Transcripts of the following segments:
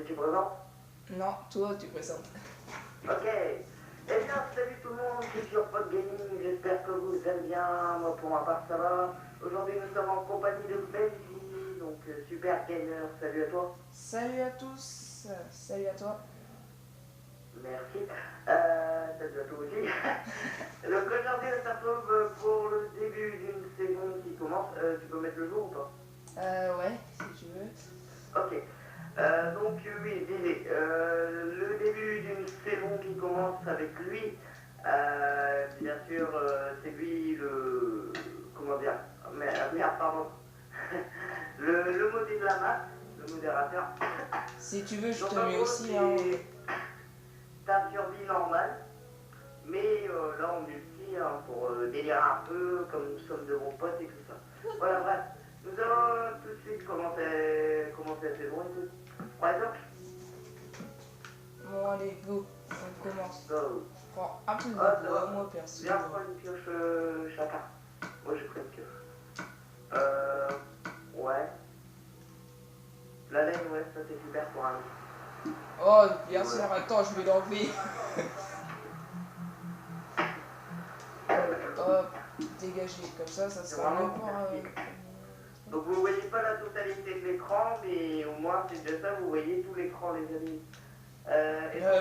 tu présentes? Non, toi tu présentes. Ok. Eh bien, salut tout le monde, je suis sur Pod Gaming, j'espère que vous allez bien. Moi, pour ma part, ça va. Aujourd'hui, nous sommes en compagnie de Benji, donc super gamer. Salut à toi. Salut à tous, salut à toi. Merci. Salut à toi aussi. Donc aujourd'hui, on se retrouve pour le début d'une saison qui commence. Tu peux mettre le jour ou pas? Ouais, si tu veux. Ok. Donc oui, Délé, le début d'une saison qui commence avec lui, bien sûr, c'est lui le... comment dire? Merde, pardon. Le modé de la masse, le modérateur. Si tu veux, je Donc te en mets gros, aussi, hein. c'est ta survie normale, mais là on multi hein, pour délirer un peu, comme nous sommes de bons potes et tout ça. Voilà, bref. Nous allons tout de suite commencer la saison et tout. Ouais, donc, Bon, allez, go, on commence. go. Je prends un peu de Ah, ça bois, va. moi perso. Viens prendre une pioche chacun. Moi j'ai pris une pioche. Ouais. La laine, ouais, ça c'est super pour un. Oh, bien Ouais. sûr, attends, je vais l'enlever. Hop, dégagé, comme ça C'est sera mieux vraiment pour... merci. Donc vous voyez pas la totalité de l'écran, mais au moins c'est déjà ça, vous voyez tout l'écran les amis.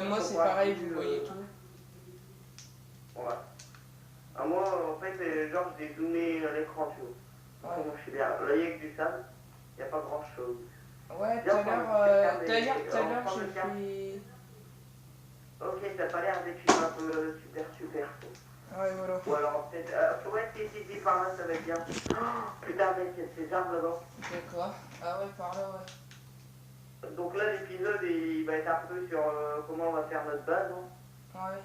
moi c'est pareil, vous voyez tout. Ouais. Ah, moi en fait, genre j'ai zoomé l'écran, tu vois. Ouais. Comment je suis bien. Là il y a que du sable, il n'y a pas grand chose. Ouais, tout Viens, à on prend l'heure, le j'ai câble. fait... Ok, t'as pas l'air d'être un peu super. Ouais, voilà. Ou alors peut-être. Ouais, si, par là, ça va être bien. Oh, putain, mec, il y a ces arbres là-bas. C'est quoi? Ah ouais, par là, ouais. Donc là, l'épisode, il va être un peu sur comment on va faire notre base. Hein. Ouais.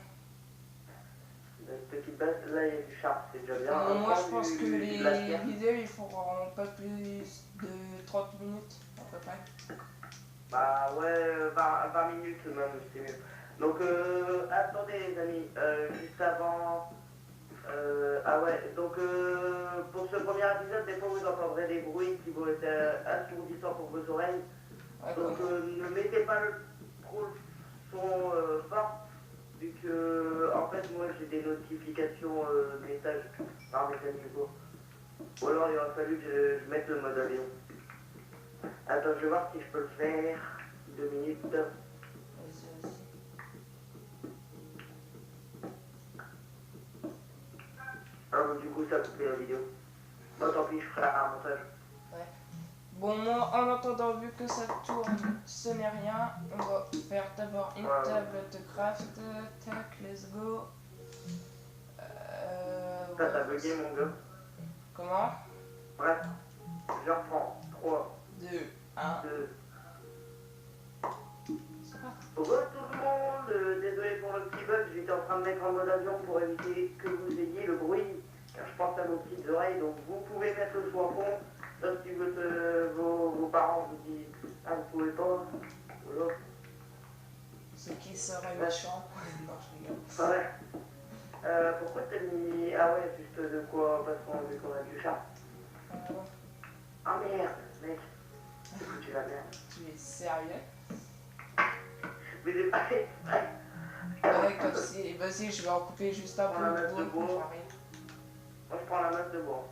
Notre petite base, là, il y a du char, c'est déjà bien. Bon, moi je pense que de la les pierre. vidéos ils feront pas plus de 30 minutes à peu près. Bah ouais, 20 minutes même, c'est mieux. Donc, attendez les amis, juste avant... ah ouais, donc pour ce premier épisode, des fois vous entendrez des bruits qui vont être assourdissants pour vos oreilles. Ouais, Donc ne mettez pas trop le son fort, vu que en fait moi j'ai des notifications de messages par mes amis quoi. Ou alors il aurait fallu que je mette le mode avion. Attends, je vais voir si je peux le faire. 2 minutes. Vas-y. Ah bon, du coup ça a coupé la vidéo. Bon tant pis, je ferai un montage. Ouais. Bon, moi en attendant, vu que ça tourne, ce n'est rien, on va faire d'abord une table de craft. Tac, let's go. Ça t'a bugué mon gars. Comment? Bref, je reprends. 3, 2, 1. 2. Bonjour tout le monde, désolé pour le petit bug, j'étais en train de mettre en mode avion pour éviter que vous ayez le bruit, car je pense à vos petites oreilles, donc vous pouvez mettre le son à fond, sauf si vos parents vous disent « Ah, vous pouvez pas », voilà. Ce qui serait méchant. Non, je rigole. Ouais. Pourquoi t'as mis... Ah ouais, juste de quoi, parce qu'on vu qu'on a du chat. Ah merde, mec, j'ai foutu la merde. Tu es sérieux? Mais j'ai pas fait exprès. Ouais, comme si... Vas-y, je vais en couper juste un peu de bois. Moi je prends la masse de bois.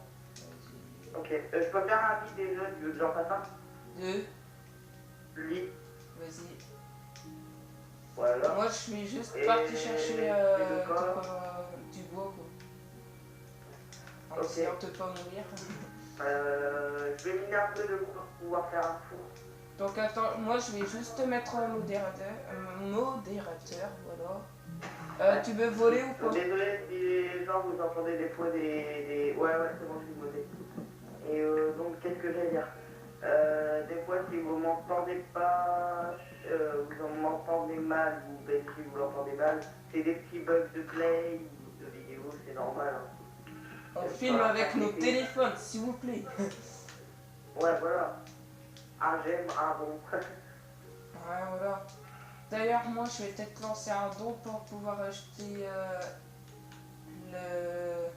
Ok, je peux faire un lit déjà, tu veux que j'en fasse un? 2. Lit. Vas-y. Voilà. Moi, je suis juste parti chercher du bois, quoi. En essayant de pas mourir. Je vais miner un peu de bois pour pouvoir faire un four. Donc attends, moi je vais juste te mettre un modérateur, voilà. Tu veux voler ou pas? Désolé si les gens vous entendez des fois des... Ouais, c'est bon, je suis voté. Et donc, qu'est-ce que j'allais dire? Des fois, si vous m'entendez pas, vous m'entendez mal, ou ben, si vous l'entendez mal, c'est des petits bugs de play ou de vidéo, c'est normal. Hein. On filme avec nos téléphones, s'il vous plaît. Ouais, voilà. Un j'aime, un bon. Ouais, voilà. D'ailleurs, moi, je vais peut-être lancer un don pour pouvoir acheter le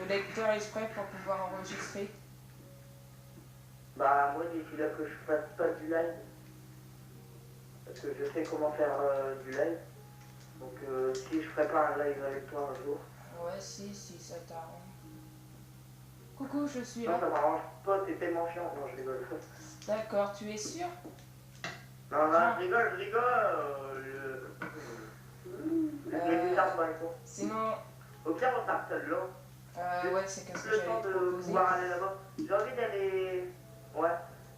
lecteur exprès pour pouvoir enregistrer. Bah, moi, d'ici là que je fasse pas du live, parce que je sais comment faire du live. Donc si je ferais pas un live avec toi un jour. Ouais, si ça t'arrange. Coucou, je suis Non, là. ça m'arrange pas, t'es tellement chiant. Non, je rigole. D'accord, tu es sûr? Non, non, Tiens. je rigole, je rigole. Je mets du charme dans les cours. Sinon, Au pire, on s'harcèle là. ouais, c'est qu'est-ce que Le temps j'allais te de proposer. pouvoir aller là-bas. J'ai envie d'aller. Ouais.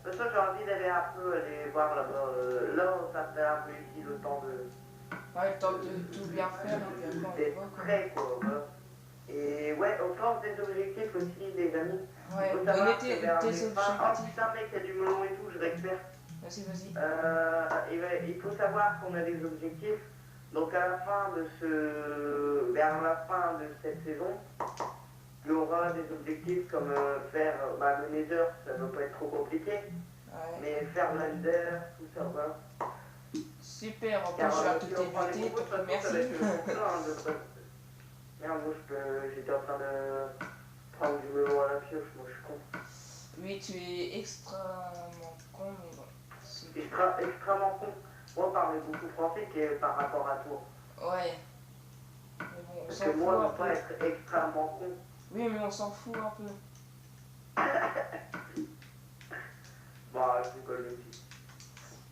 De toute façon, j'ai envie d'aller un peu aller voir là-bas. Là, ça fait un peu ici le temps de. Ouais, le temps de tout bien faire, et puis après on y D'être va, quoi. prêt, quoi. Voilà. Et ouais, au sens des objectifs aussi, les amis. Ouais, Faut donner savoir que vers tes les fins. Oh objectifs. putain, mec, il y a du melon et tout, je récupère. Vas-y. Il faut savoir qu'on a des objectifs. Donc à la fin de vers la fin de cette saison, il y aura des objectifs comme faire le nether, ça ne va pas être trop compliqué, Ouais. mais faire l'ender, tout ça, voilà. Super, en plus Car je vais si tout on prend les éviter, compos, de donc toute façon, ça va merci. être pour ça, hein, de toute façon. Merde, moi j'étais en train de prendre du melon à la pioche, moi je suis con. Oui, tu es extrêmement con, mais bon. Extrêmement con. Moi, parler beaucoup français par rapport à toi. Ouais. Mais bon, on Parce s'en que fout moi, un ne peu. pas être extrêmement con. Oui, mais on s'en fout un peu. Bah, je rigole aussi.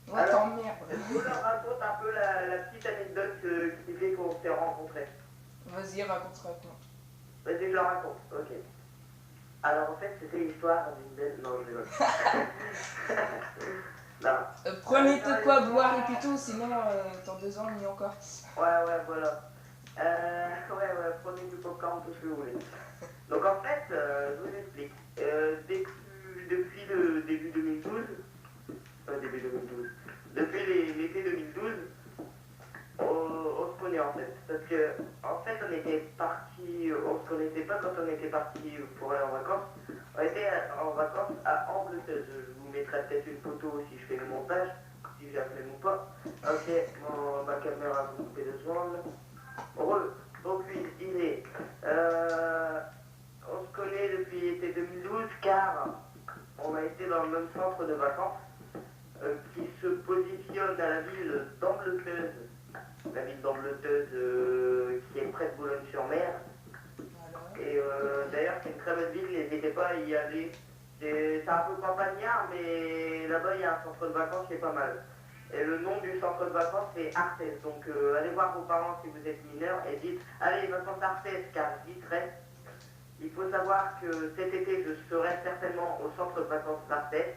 Ouais, Alors, t'emmerdes. est-ce qu'on leur raconte un peu la petite anecdote qui fait qu'on s'est rencontrés? Vas-y, raconte. Vas-y, je la raconte. Ok. Alors, en fait, c'était l'histoire d'une belle. Non, je rigole. Non. Prenez de quoi boire et puis tout, sinon dans 2 ans on y est encore. Ouais, voilà. Ouais, prenez du popcorn, tout ce que vous voulez. Donc, en fait, je vous explique. Depuis le début 2012, depuis l'été 2012, on se connaît en fait. Parce que en fait on était parti, on se connaissait pas quand on était parti pour aller en vacances. On était en vacances à Angleterre. Je vous mettrai peut-être une photo si je fais le montage, si j'ai la flemme ou pas. Ok, ma caméra va vous couper 2 secondes. Donc oui, je disais, on se connaît depuis l'été 2012 car on a été dans le même centre de vacances qui se positionne à la ville d'Angleterre. La ville d'Angleterre qui est près de Boulogne-sur-Mer. Et d'ailleurs, c'est une très belle ville, n'hésitez pas à y aller. C'est un peu campagnard, mais là-bas, il y a un centre de vacances qui est pas mal. Et le nom du centre de vacances, c'est Arthès. Donc, allez voir vos parents si vous êtes mineurs et dites allez, vacances Arthès, car j'y serai. Il faut savoir que cet été, je serai certainement au centre de vacances d'Arthès.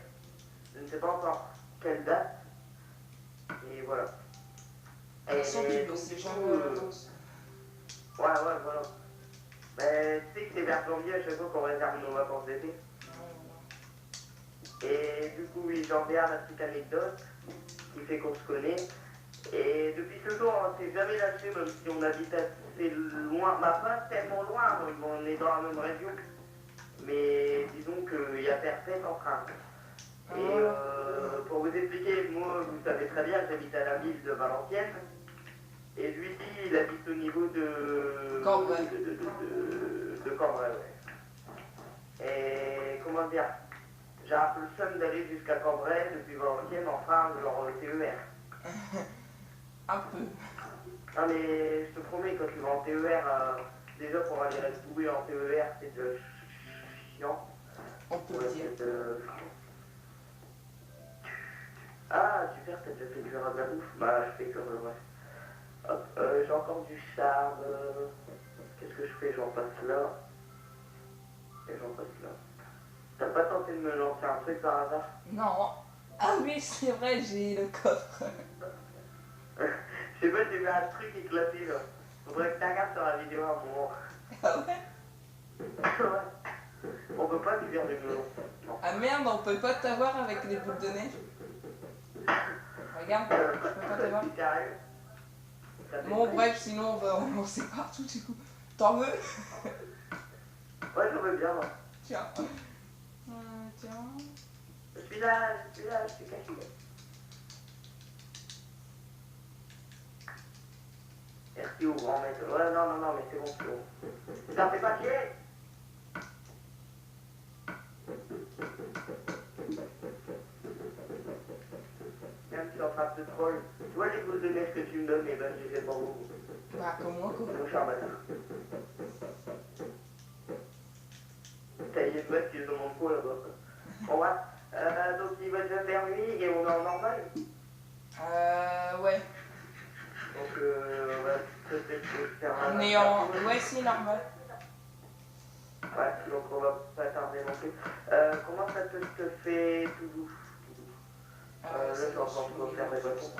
Je ne sais pas encore quelle date. Et voilà. De toute façon, tu le donc, sais du jamais coup, à l'avance. ouais, voilà. Mais tu sais que c'est vers janvier à chaque fois qu'on réserve nos vacances d'été. Et du coup, oui, j'en viens à la petite anecdote qui fait qu'on se connaît. Et depuis ce jour, on ne s'est jamais lâché, même si on habite assez loin. Bah, pas tellement loin, on est dans la même région. Mais disons qu'il y a perfect en train. Et pour vous expliquer, moi, vous savez très bien, j'habite à la ville de Valenciennes. Et lui, il habite au niveau de Cambrai. De Cambrai, ouais. Et comment dire, j'ai un peu le seum d'aller jusqu'à Cambrai depuis Valenciennes en train, genre TER. Un peu. Non mais je te promets, quand tu vas en TER, déjà pour aller à Douai en TER, c'est de chiant. On peut le dire. Ah, super, t'as déjà fait du verre à de la bouffe. Bah, je fais comme, ouais. Hop, j'ai encore du charme. Qu'est-ce que je fais? J'en passe là. Et j'en passe là. T'as pas tenté de me lancer un truc par hasard? Non. Ah oui, c'est vrai, j'ai le coffre. Je sais pas, j'ai vu un truc éclaté là. Faudrait que tu regardes sur la vidéo à un moment. Ah ouais? Ouais. On peut pas lui dire du melon. Non. Ah merde, on peut pas t'avoir avec les boules de neige. Regarde, je peux pas t'avoir. Tu sérieux? Bon, bref, sinon on va en lancer partout du coup. T'en veux? Ouais, je veux bien, moi. Tiens. Tiens. Je suis là, je suis caché. Merci au grand maître. Ouais, non, mais c'est bon. Ça fait pas chier. Il y a un petit suis en train de te troll. Tu vois les boules de neige que tu me donnes, et ben je les ai pour vous. Bah, comme moi, quoi. Mon cher bâtard. T'as une meuf qui est dans mon pot là-bas. Bon, voilà. Donc il va déjà faire nuit et on est en normal. Ouais. Donc, on va peut-être faire On est en... Ouais, c'est normal. Ouais, donc on va pas tarder non plus. Comment ça te fait tout doux? Là, je suis en train de faire mes bâtons.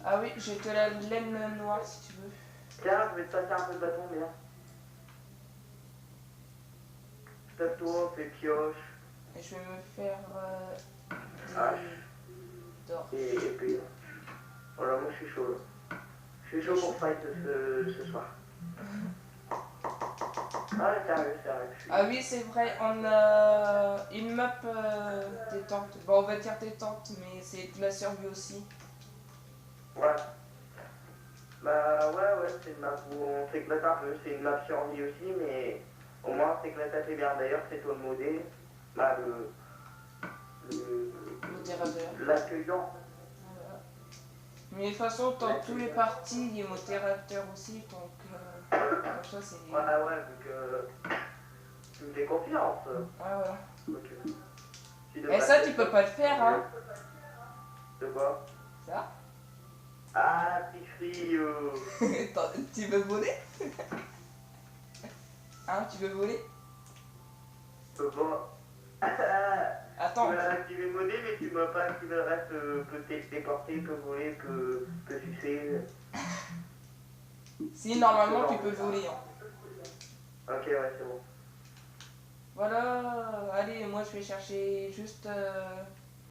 Ah oui, j'ai de la laine noire si tu veux. Tiens, je vais te passer un peu de bâton, bien. Tape-toi, fais pioche. Et je vais me faire d'or. Et puis, voilà, moi je suis chaud là. Je suis chaud pour fight ce soir. Ah, sérieux. Ah oui, c'est vrai, on a une map détente. Bon, on va dire détente, mais c'est de la survie aussi. Ouais. Bah ouais, c'est une map où on s'éclate un peu. C'est une map survie aussi, mais au moins on s'éclate assez bien. D'ailleurs, c'est toi le modé. Bah, Modérateur. l'accueillant. Voilà. Mais de toute façon, dans tous les parties, il y a modérateur aussi, donc comme ça c'est... Ouais, vu que tu me fais confiance. Voilà. Ok. Et ça, tu peux pas le faire, hein. De quoi? Ça. Ah, la tricherie. Tu veux voler? Hein, tu veux voler? Bon. Attends. Tu m'as activé modé, mais tu m'as pas activé le reste. Peut téléporter, peut voler, peut sucer. Si, normalement, tu peux voler. Hein. Ok, ouais, c'est bon. Voilà. Allez, moi, je vais chercher juste